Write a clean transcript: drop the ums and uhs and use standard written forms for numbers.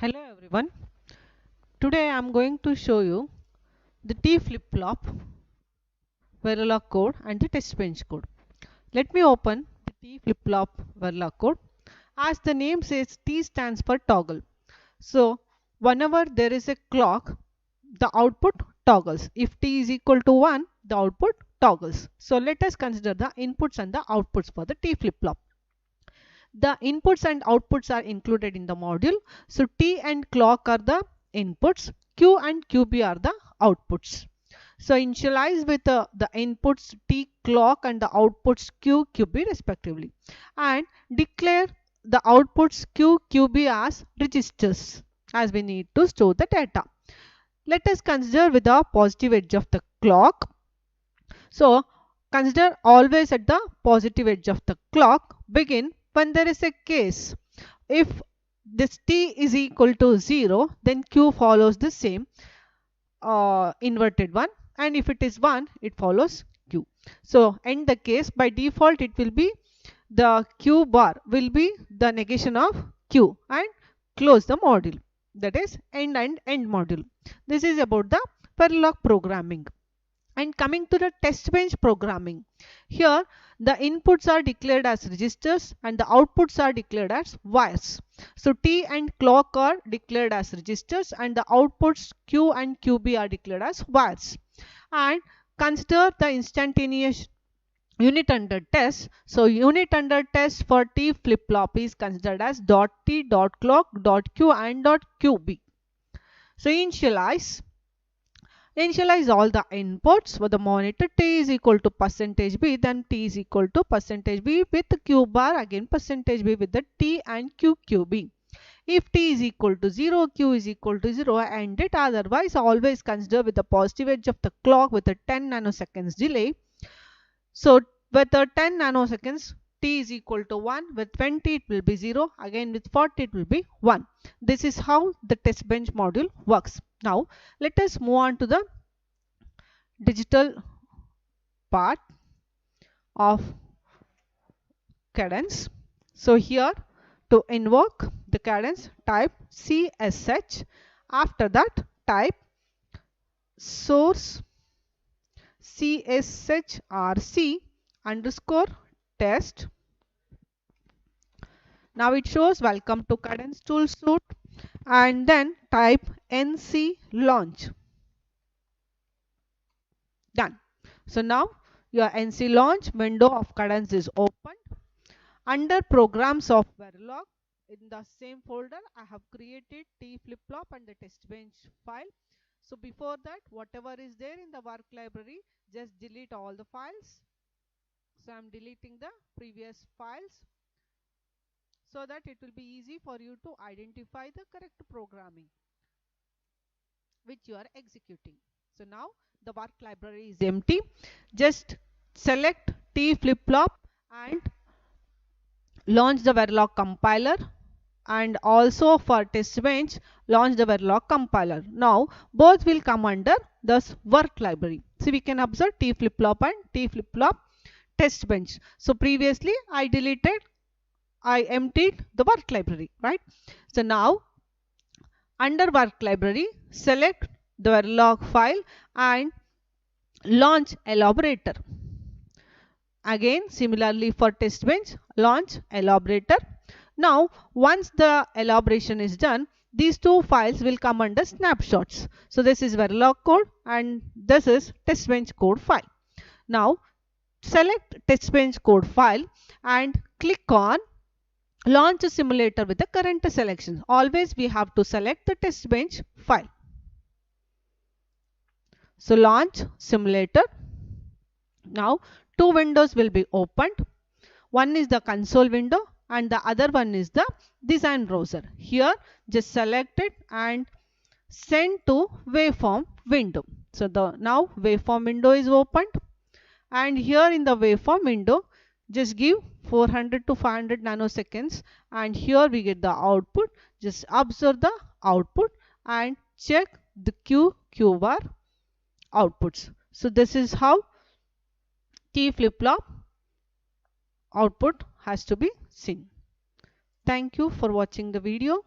Hello everyone. Today I am going to show you the T flip-flop Verilog code and the test bench code. Let me open the T flip-flop Verilog code. As the name says, T stands for toggle. So whenever there is a clock, the output toggles. If T is equal to 1, the output toggles. So let us consider the inputs and the outputs for the T flip-flop. The inputs and outputs are included in the module. So T and clock are the inputs, Q and QB are the outputs. So initialize with the inputs T clock and the outputs Q QB respectively, and declare the outputs Q QB as registers, as we need to store the data. Let us consider with the positive edge of the clock. So consider always at the positive edge of the clock. Begin when there is a case. If this T is equal to 0, then Q follows the same inverted one, and if it is 1, it follows Q. So end the case. By default it will be the Q bar will be the negation of Q, and close the module, that is end and end module. This is about the Verilog programming. And coming to the test bench programming, here the inputs are declared as registers and the outputs are declared as wires. So T and clock are declared as registers and the outputs Q and QB are declared as wires. And consider the instantaneous unit under test. So unit under test for T flip-flop is considered as .T, .clock, .Q and .QB. So initialize all the inputs for the monitor. T is equal to %B, then T is equal to %B with Q bar, again %B with the T and QB. If T is equal to 0, Q is equal to 0, end it. Otherwise always consider with the positive edge of the clock with a 10 nanoseconds delay. So with the 10 nanoseconds, T is equal to 1, with 20 it will be 0, again with 40 it will be 1. This is how the test bench module works. Now let us move on to the digital part of cadence. So here, to invoke the cadence, type CSH. After that type source CSHRC underscore test. Now it shows welcome to cadence tool suite, and then type NC launch. Done. So now your NC launch window of cadence is opened. Under programs of Verilog, in the same folder I have created T flip-flop and the test bench file. So before that, whatever is there in the work library, just delete all the files. So I am deleting the previous files so that it will be easy for you to identify the correct programming which you are executing. So now the work library is empty. Just select T flip-flop and launch the Verilog compiler, and also for test bench launch the Verilog compiler. Now both will come under this work library. So we can observe T flip-flop and T flip-flop test bench. So previously I emptied the work library, right? So now under work library, select the Verilog file and launch elaborator. Again similarly for test bench, launch elaborator. Now once the elaboration is done, these two files will come under snapshots. So this is Verilog code and this is test bench code file. Now select test bench code file and click on launch simulator with the current selection. Always we have to select the test bench file. So launch simulator. Now two windows will be opened. One is the console window and the other one is the design browser. Here just select it and send to waveform window. So now waveform window is opened, and here in the waveform window just give 400 to 500 nanoseconds, and here we get the output. Just observe the output and check the Q bar outputs. So this is how T flip-flop output has to be seen. Thank you for watching the video.